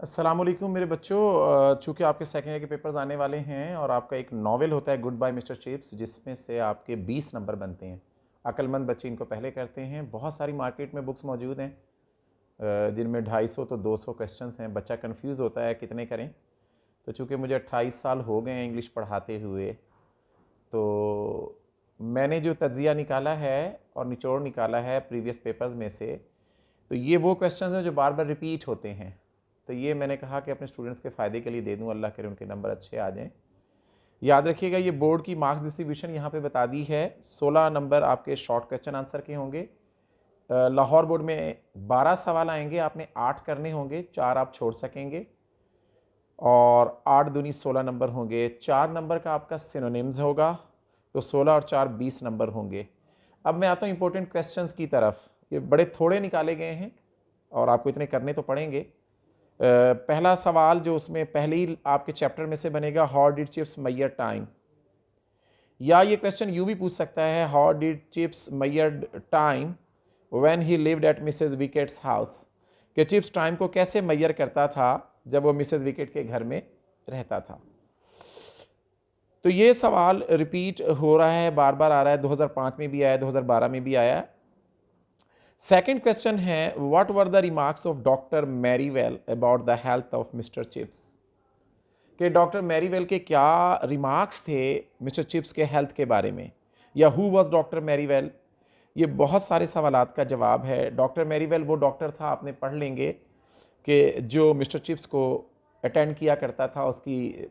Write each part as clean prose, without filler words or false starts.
अस्सलामुअलैकुम मेरे बच्चों। चूँकि आपके सेकेंड ईयर के पेपर्स आने वाले हैं और आपका एक नावल होता है गुड बाय मिस्टर चिप्स, जिसमें से आपके 20 नंबर बनते हैं। अक्लमंद बच्चे इनको पहले करते हैं। बहुत सारी मार्केट में बुक्स मौजूद हैं, जिनमें 250 तो 200 क्वेश्चंस हैं। बच्चा कंफ्यूज होता है कितने करें। तो चूँकि मुझे 28 साल हो गए हैं इंग्लिश पढ़ाते हुए, तो मैंने जो तज्ज़िया निकाला है और निचोड़ निकाला है प्रीवियस पेपर्स में से, तो ये वो क्वेश्चंस हैं जो बार बार रिपीट होते हैं। तो ये मैंने कहा कि अपने स्टूडेंट्स के फ़ायदे के लिए दे दूं, अल्लाह करे उनके नंबर अच्छे आ जाएं। याद रखिएगा, ये बोर्ड की मार्क्स डिस्ट्रीब्यूशन यहाँ पे बता दी है। 16 नंबर आपके शॉर्ट क्वेश्चन आंसर के होंगे। लाहौर बोर्ड में 12 सवाल आएंगे, आपने 8 करने होंगे, 4 आप छोड़ सकेंगे। और 8 दूनी 16 नंबर होंगे। 4 नंबर का आपका सिनोनिम्स होगा, तो 16 और 4 20 नंबर होंगे। अब मैं आता हूँ इंपॉर्टेंट क्वेश्चंस की तरफ। ये बड़े थोड़े निकाले गए हैं और आपको इतने करने तो पड़ेंगे। पहला सवाल जो उसमें पहले ही आपके चैप्टर में से बनेगा, how did Chips mayor time. या ये क्वेश्चन यूँ भी पूछ सकता है, how did Chips mayor time when he lived at Mrs Wickett's house. कि चिप्स टाइम को कैसे मैयर करता था जब वो मिसेस विकेट के घर में रहता था। तो ये सवाल रिपीट हो रहा है, बार बार आ रहा है। 2005 में भी आया, 2012 में भी आया। सेकेंड क्वेश्चन है, what were the remarks of doctor Merivale about the health of mister Chips. कि डॉक्टर मैरीवेल के क्या रिमार्क्स थे मिस्टर चिप्स के हेल्थ के बारे में, या हु वाज डॉक्टर मैरीवेल। ये बहुत सारे सवालात का जवाब है। डॉक्टर मैरीवेल वो डॉक्टर था, आपने पढ़ लेंगे, कि जो मिस्टर चिप्स को अटेंड किया करता था, उसकी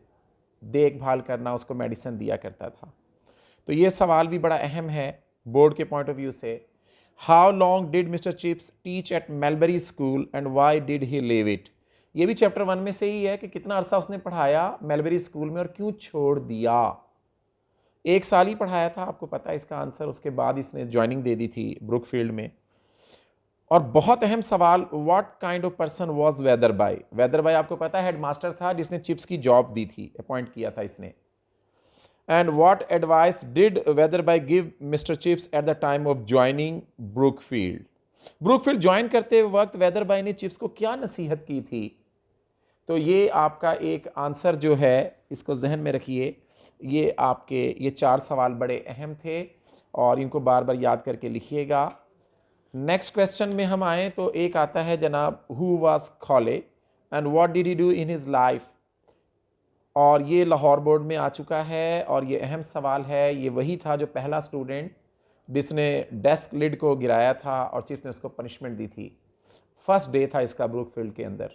देखभाल करना, उसको मेडिसिन दिया करता था। तो ये सवाल भी बड़ा अहम है बोर्ड के पॉइंट ऑफ व्यू से। How long did mister chips teach at mulberry school and why did he leave it. ये भी चैप्टर 1 में से ही है कि कितना अरसा उसने पढ़ाया मेलबरी स्कूल में और क्यों छोड़ दिया। 1 साल ही पढ़ाया था, आपको पता है इसका आंसर। उसके बाद इसने ज्वाइनिंग दे दी थी ब्रुकफील्ड में। और बहुत अहम सवाल, what kind of person was Weatherby. Weatherby आपको पता है हेडमास्टर था जिसने चिप्स की जॉब दी थी, अपॉइंट किया था इसने। And what advice did Weatherby give Mr. Chips at the time of joining Brookfield? Brookfield join करते वक्त वेदरबाई ने चिप्स को क्या नसीहत की थी। तो ये आपका एक आंसर जो है, इसको जहन में रखिए। ये आपके ये 4 सवाल बड़े अहम थे और इनको बार बार याद करके लिखिएगा। नेक्स्ट क्वेश्चन में हम आए तो एक आता है जनाब, हु वाज खोले and what did he do in his life. और ये लाहौर बोर्ड में आ चुका है और ये अहम सवाल है। ये वही था जो पहला स्टूडेंट जिसने डेस्क लिड को गिराया था और चीफ ने उसको पनिशमेंट दी थी। फर्स्ट डे था इसका ब्रुकफील्ड के अंदर।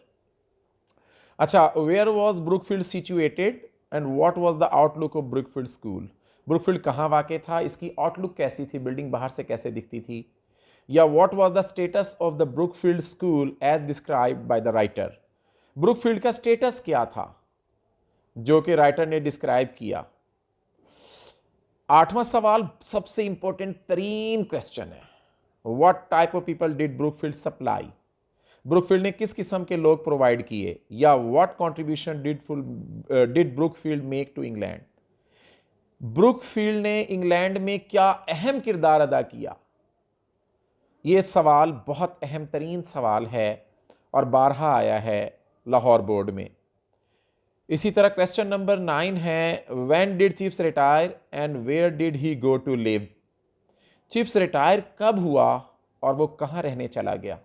अच्छा, where was Brookfield situated and what was the outlook of Brookfield school. Brookfield कहाँ वाक़ था, इसकी आउटलुक कैसी थी, बिल्डिंग बाहर से कैसे दिखती थी। या what was the status of the Brookfield school as described by the writer. Brookfield का स्टेटस क्या था जो कि राइटर ने डिस्क्राइब किया। 8वां सवाल सबसे इंपॉर्टेंट तरीन क्वेश्चन है, what type of people did Brookfield supply. Brookfield ने किस किस्म के लोग प्रोवाइड किए। या what contribution did Brookfield make to England. ब्रुकफील्ड ने इंग्लैंड में क्या अहम किरदार अदा किया। यह सवाल बहुत अहम तरीन सवाल है और बारहा आया है लाहौर बोर्ड में। इसी तरह क्वेश्चन नंबर 9 है, when did Chips retire and where did he go to live. Chips retire कब हुआ और वो कहां रहने चला गया।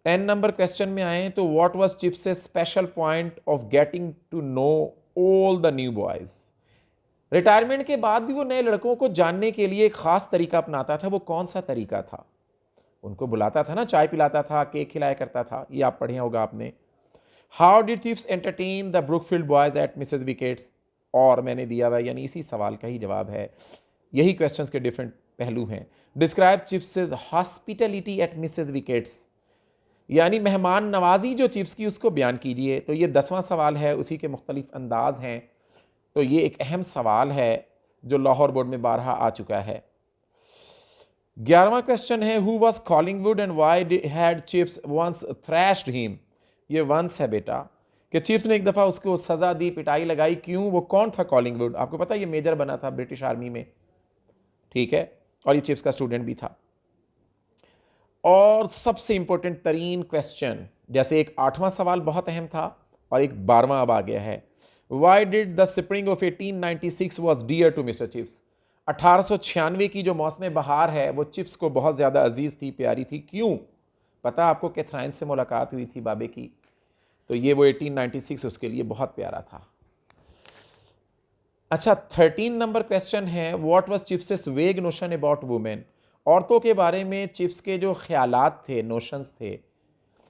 10 नंबर क्वेश्चन में आए तो what was Chips special point of getting to know all the new boys. Retirement के बाद भी वो नए लड़कों को जानने के लिए एक खास तरीका अपनाता था। वो कौन सा तरीका था। उनको बुलाता था ना, चाय पिलाता था, केक खिलाया करता था, ये आप पढ़े होगा आपने। How did chips entertain the Brookfield boys eight Mrs wickets. और मैंने दिया हुआ, यानी इसी सवाल का ही जवाब है। यही क्वेश्चंस के डिफरेंट पहलू हैं। Describe chips hospitality eight Mrs wickets, यानी मेहमान नवाजी जो चिप्स की उसको बयान कीजिए। तो ये 10वां सवाल है, उसी के मुख्तलिफ अंदाज हैं। तो ये एक अहम सवाल है जो लाहौर बोर्ड में बारहा आ चुका है। 11वां क्वेश्चन है, who was Collingwood and why had Chips once thrashed him. ये वंस है बेटा, कि चिप्स ने एक दफ़ा उसको सज़ा दी, पिटाई लगाई। क्यों, वो कौन था कॉलिंगवुड। आपको पता है ये मेजर बना था ब्रिटिश आर्मी में, ठीक है, और ये चिप्स का स्टूडेंट भी था। और सबसे इंपॉर्टेंट तरीन क्वेश्चन जैसे एक 8वां सवाल बहुत अहम था और एक 12वां अब आ गया है। Why did the spring of 1896 was dear to mister Chips. 1896 की जो मौसम बहार है वो चिप्स को बहुत ज़्यादा अजीज़ थी, प्यारी थी। क्यों? पता आपको कैथराइन से मुलाकात हुई थी बाबे की, तो ये वो 1896 उसके लिए बहुत प्यारा था। अच्छा, 13 नंबर क्वेश्चन है, व्हाट वाज चिप्स वेग नोशन अबाउट वुमेन। औरतों के बारे में चिप्स के जो ख्यालात थे, नोशंस थे,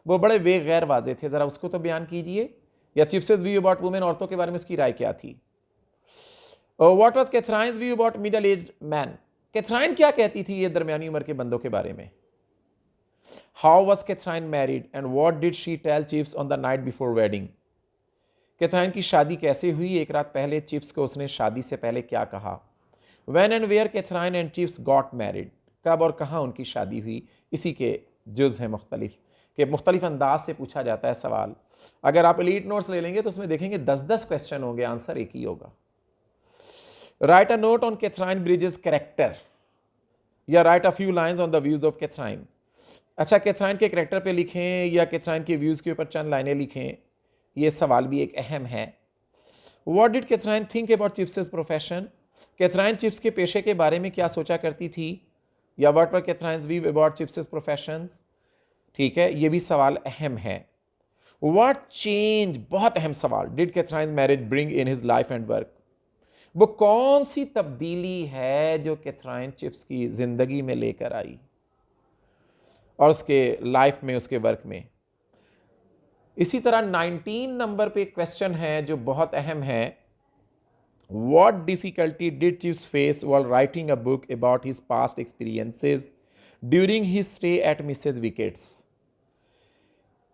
वो बड़े वेग गैर वाजे थे। ज़रा उसको तो बयान कीजिए। या चिप्स व्यू अबाउट वुमेन, औरतों के बारे में उसकी राय क्या थी। What was Catherine's view about middle aged man. Catherine क्या कहती थी ये दरमियानी उम्र के बंदों के बारे में। How was Katherine married and what did she tell Chips on the night before wedding. Katherine की शादी कैसे हुई, एक रात पहले चिप्स को उसने शादी से पहले क्या कहा। When and where Katherine and Chips got married, कब और कहाँ उनकी शादी हुई। इसी के जुज हैं मुख्तलिफ, कि मुख्तलिफ अंदाज से पूछा जाता है सवाल। अगर आप एलीट नोट्स ले लेंगे तो उसमें देखेंगे 10-10 क्वेश्चन होंगे, आंसर एक ही होगा। Write a note on Catherine Bridges character, या write a few lines on the views of Catherine. अच्छा, कैथराइन के कैरेक्टर पे लिखें या कैथराइन के व्यूज के ऊपर चंद लाइनें लिखें, ये सवाल भी एक अहम है। What did Catherine think about chips profession. Catherine chips के पेशे के बारे में क्या सोचा करती थी, या what were Catherine's view about Chips professions. ठीक है, ये भी सवाल अहम है। व्हाट चेंज, बहुत अहम सवाल, did Catherine marriage bring in his life and work. वो कौन सी तब्दीली है जो कैथराइन चिप्स की जिंदगी में लेकर आई और उसके लाइफ में, उसके वर्क में। इसी तरह 19 नंबर पे क्वेश्चन है जो बहुत अहम है। What difficulty did Chips face while writing a book about his past experiences during his stay at Mrs. Wickets?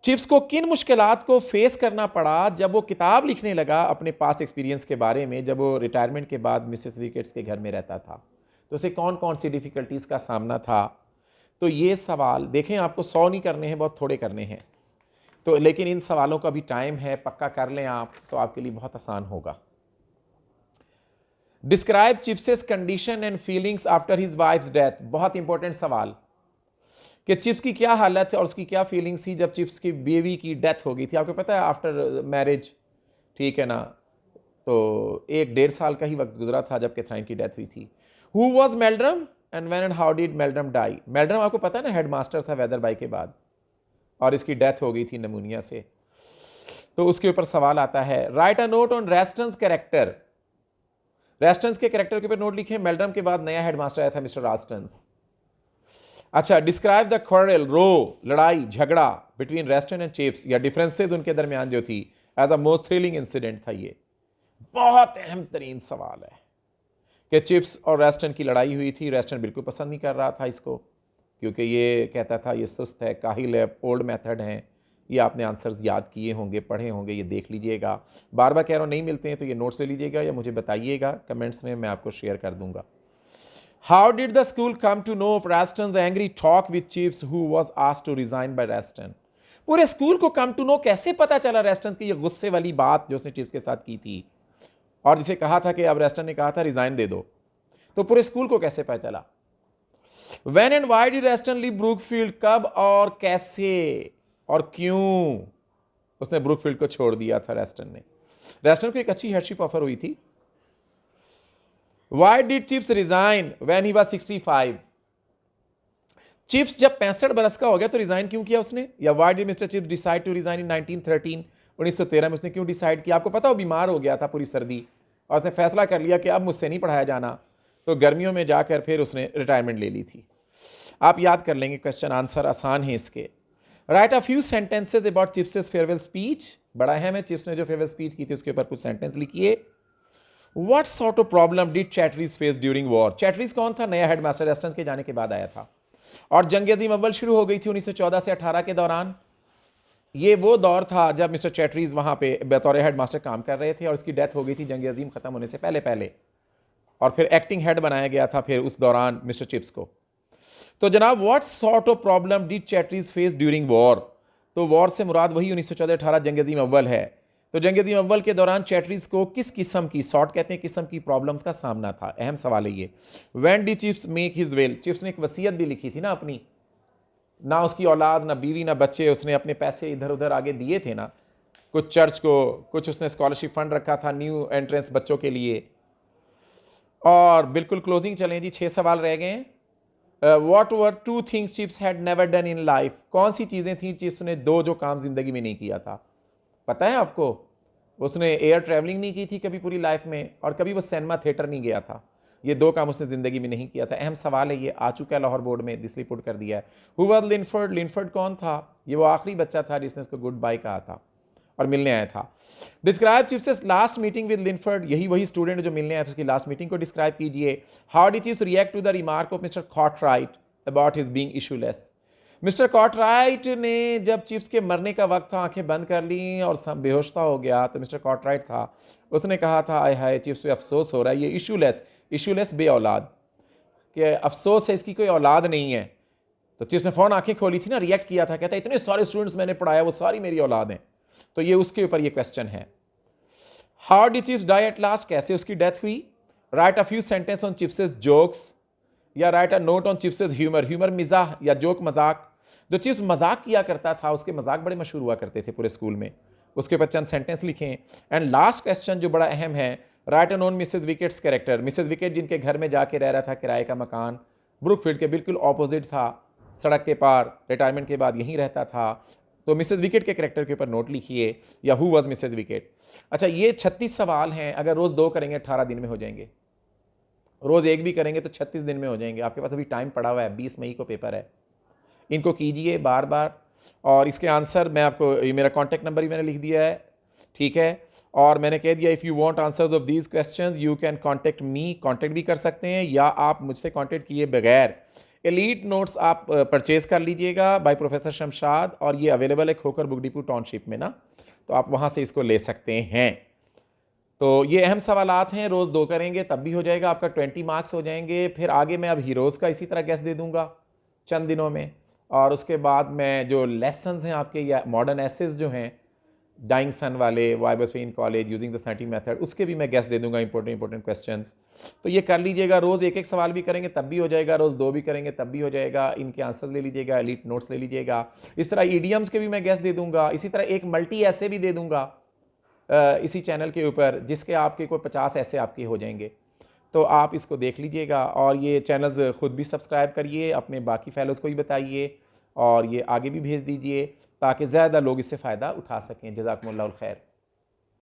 Chips को किन मुश्किलात को फेस करना पड़ा जब वो किताब लिखने लगा अपने पास्ट एक्सपीरियंस के बारे में, जब वो रिटायरमेंट के बाद मिसेस विकेट्स के घर में रहता था, तो उसे कौन कौन सी डिफ़िकल्टीज़ का सामना था। तो ये सवाल देखें, आपको 100 नहीं करने हैं, बहुत थोड़े करने हैं, तो लेकिन इन सवालों का भी टाइम है, पक्का कर लें आप, तो आपके लिए बहुत आसान होगा। Describe Chips's condition and feelings after his wife's death, बहुत इंपॉर्टेंट सवाल, कि चिप्स की क्या हालत है और उसकी क्या फीलिंग्स थी जब चिप्स की बीवी की डेथ हो गई थी। आपको पता है आफ्टर मैरिज, ठीक है ना, तो 1-1.5 साल का ही वक्त गुजरा था जब कैथराइन की डेथ हुई थी। Who was Meldrum and when and how did Meldrum die. Meldrum आपको पता है ना, हेडमास्टर था वेदरबाई के बाद, और इसकी डेथ हो गई थी नमूनिया से, तो उसके ऊपर सवाल आता है। Write a note on Ralston's character. Ralston's के कैरेक्टर के ऊपर नोट लिखे। मेल्ड्रम के बाद नया हेडमास्टर आया था, मिस्टर रास्टन्स। अच्छा, डिस्क्राइब द क्वारल, रो, लड़ाई झगड़ा बिटवीन रेस्टन एंड चिप्स, या डिफरेंसेस उनके दरमियान जो थी, as a most thrilling incident था। ये बहुत अहम तरीन सवाल है कि चिप्स और रेस्टन की लड़ाई हुई थी। रेस्टन बिल्कुल पसंद नहीं कर रहा था इसको, क्योंकि ये कहता था ये सुस्त है, काहिल है, ओल्ड मेथड हैं। ये आपने आंसर्स याद किए होंगे, पढ़े होंगे, ये देख लीजिएगा। बार बार कह रहा हूँ, नहीं मिलते हैं तो ये नोट्स ले लीजिएगा या मुझे बताइएगा कमेंट्स में, मैं आपको शेयर कर दूंगा। How did the school come to know of Raston's angry talk with Chips, who was asked to resign by Raston? पूरे स्कूल को कम टू नो कैसे पता चला रेस्टन की ये गुस्से वाली बात जो उसने चिप्स के साथ की थी, और जिसे कहा था कि अब रेस्टन ने कहा था रिजाइन दे दो, तो पूरे स्कूल को कैसे पता चला। When and why did Raston leave Brookfield? कब और कैसे और क्यों उसने ब्रूकफील्ड को छोड़ दिया था रेस्टन ने। रेस्टन को एक अच्छी हेडशिप ऑफर हुई थी। Why did Chips resign when he was 65? Chips जब 65 बरस का हो गया तो रिजाइन क्यों किया उसने। या Why did Mr. Chips decide to resign in 1913? 1913 में उसने क्यों डिसाइड किया। आपको पता वो बीमार हो गया था पूरी सर्दी, और उसने फैसला कर लिया कि अब मुझसे नहीं पढ़ाया जाना, तो गर्मियों में जाकर फिर उसने रिटायरमेंट ले ली थी। आप याद कर लेंगे, क्वेश्चन आंसर आसान है इसके। Right a few sentences about chips farewell speech, बड़ा अहम है। चिप्स ने जो फेयरवेल स्पीच की थी उसके ऊपर कुछ सेंटेंस लिखिए। What sort of problem did Chatteris face during war. Chatteris कौन था, नया हेडमास्टर रेस्टन के जाने के बाद आया था, और जंग अजीम अव्वल शुरू हो गई थी 1914 से 18 के दौरान। ये वो दौर था जब मिस्टर चैटरीज वहां पे बतौर हेडमास्टर काम कर रहे थे, और इसकी डेथ हो गई थी जंग अजीम खत्म होने से पहले पहले, और फिर एक्टिंग हेड बनाया गया था फिर उस दौरान मिस्टर चिप्स को। तो जनाब, what sort of problem did Chatteris face during war, तो वॉर से मुराद वही 1914-18 जंग अजीम अव्वल है। तो जंग अजीम अव्वल के दौरान चैटरीज को किस किस्म की, सॉर्ट कहते हैं किस्म की, प्रॉब्लम्स का सामना था। अहम सवाल है ये। When D chips make his will, chips ने एक वसीयत भी लिखी थी ना अपनी, ना उसकी औलाद, ना बीवी, ना बच्चे, उसने अपने पैसे इधर उधर आगे दिए थे ना, कुछ चर्च को, कुछ उसने स्कॉलरशिप फंड रखा था न्यू एंट्रेंस बच्चों के लिए। और बिल्कुल क्लोजिंग चलें जी, 6 सवाल रह गए हैं। What were 2 things chips had never done in life? कौन सी चीज़ें थी चिप्स ने दो जो काम जिंदगी में नहीं किया था? पता है आपको? उसने एयर ट्रैवलिंग नहीं की थी कभी पूरी लाइफ में, और कभी वो सिनेमा थिएटर नहीं गया था। ये दो काम उसने ज़िंदगी में नहीं किया था। अहम सवाल है, ये आ चुका है लाहौर बोर्ड में, इसलिए पुट कर दिया है। Who was लिनफर्ड? लिनफर्ड कौन था? ये वो आखिरी बच्चा था जिसने उसको गुड बाय कहा था और मिलने आया था। Describe Chips last meeting with Linford. यही वही स्टूडेंट जो मिलने आया था, उसकी लास्ट मीटिंग को डिस्क्राइब कीजिए। How did Chips react to the remark of mister Cartwright about his being issueless? Mister Cartwright ने जब चिप्स के मरने का वक्त था, आंखें बंद कर ली और बेहोशता हो गया, तो मिस्टर कॉर्टराइट था, उसने कहा था, आय हाय चिप्स पे अफसोस हो रहा है, ये इशूलेस, इशूलेस बे औलाद, कि अफसोस है इसकी कोई औलाद नहीं है। तो चिप्स ने फ़ौरन आंखें खोली थी ना, रिएक्ट किया था, कहता है इतने सारे स्टूडेंट्स मैंने पढ़ाया, वो सारी मेरी औलाद हैं। तो ये उसके ऊपर ये क्वेश्चन है। How did Chips die at last? कैसे उसकी डेथ हुई? Write a few sentence on Chips jokes, या write a note on Chips humour. Humour मिजाह या जोक मजाक। जो चिप्स मजाक किया करता था, उसके मजाक बड़े मशहूर हुआ करते थे पूरे स्कूल में। उसके ऊपर चंद सेंटेंस लिखें। एंड लास्ट क्वेश्चन जो बड़ा अहम है, write a note Mrs Wickets character. Mrs Wicket जिनके घर में जाके रह रहा था, किराए का मकान ब्रुकफील्ड के बिल्कुल ऑपोजिट था, सड़क के पार, रिटायरमेंट के बाद यहीं रहता था। तो मिसेज विकेट के कैरेक्टर के ऊपर नोट लिखिए, या हु वाज मिसेज विकेट। अच्छा, ये 36 सवाल हैं। अगर रोज़ 2 करेंगे 18 दिन में हो जाएंगे, रोज़ एक भी करेंगे तो 36 दिन में हो जाएंगे। आपके पास अभी टाइम पड़ा हुआ है, 20 मई को पेपर है। इनको कीजिए बार बार, और इसके आंसर मैं आपको, ये मेरा कॉन्टैक्ट नंबर ही मैंने लिख दिया है, ठीक है। और मैंने कह दिया, if you want answers of these questions you can contact me. Contact भी कर सकते हैं, या आप मुझसे कॉन्टेक्ट किए बगैर एलीट नोट्स आप परचेज कर लीजिएगा बाय प्रोफेसर शमशाद, और ये अवेलेबल है खोकर बुक डिपो टाउनशिप में ना, तो आप वहाँ से इसको ले सकते हैं। तो ये अहम सवालात हैं, रोज़ 2 करेंगे तब भी हो जाएगा, आपका 20 मार्क्स हो जाएंगे। फिर आगे मैं अब हीरोज़ का इसी तरह गेस दे दूंगा चंद दिनों में, और उसके बाद मैं जो लेसन्स हैं आपके, या मॉडर्न एसेस जो हैं, डाइंग सन वाले, why was in college using the certain method, उसके भी मैं गेस दे दूंगा, इंपॉर्टेंट क्वेश्चंस। तो ये कर लीजिएगा, रोज़ एक एक सवाल भी करेंगे तब भी हो जाएगा, रोज़ 2 भी करेंगे तब भी हो जाएगा। इनके आंसर्स ले लीजिएगा, एलीट नोट्स ले लीजिएगा। इस तरह ईडियम्स के भी मैं गेस दे दूंगा। इसी तरह एक मल्टी ऐसे भी दे दूंगा इसी चैनल के ऊपर, जिसके आपके कोई 50 ऐसे आपके हो जाएंगे। तो आप इसको देख लीजिएगा, और ये चैनल्स ख़ुद भी सब्सक्राइब करिए, अपने बाकी फैलोज़ को भी बताइए, और ये आगे भी भेज दीजिए ताकि ज़्यादा लोग इससे फ़ायदा उठा सकें। जज़ाकुमुल्लाहुल खैर।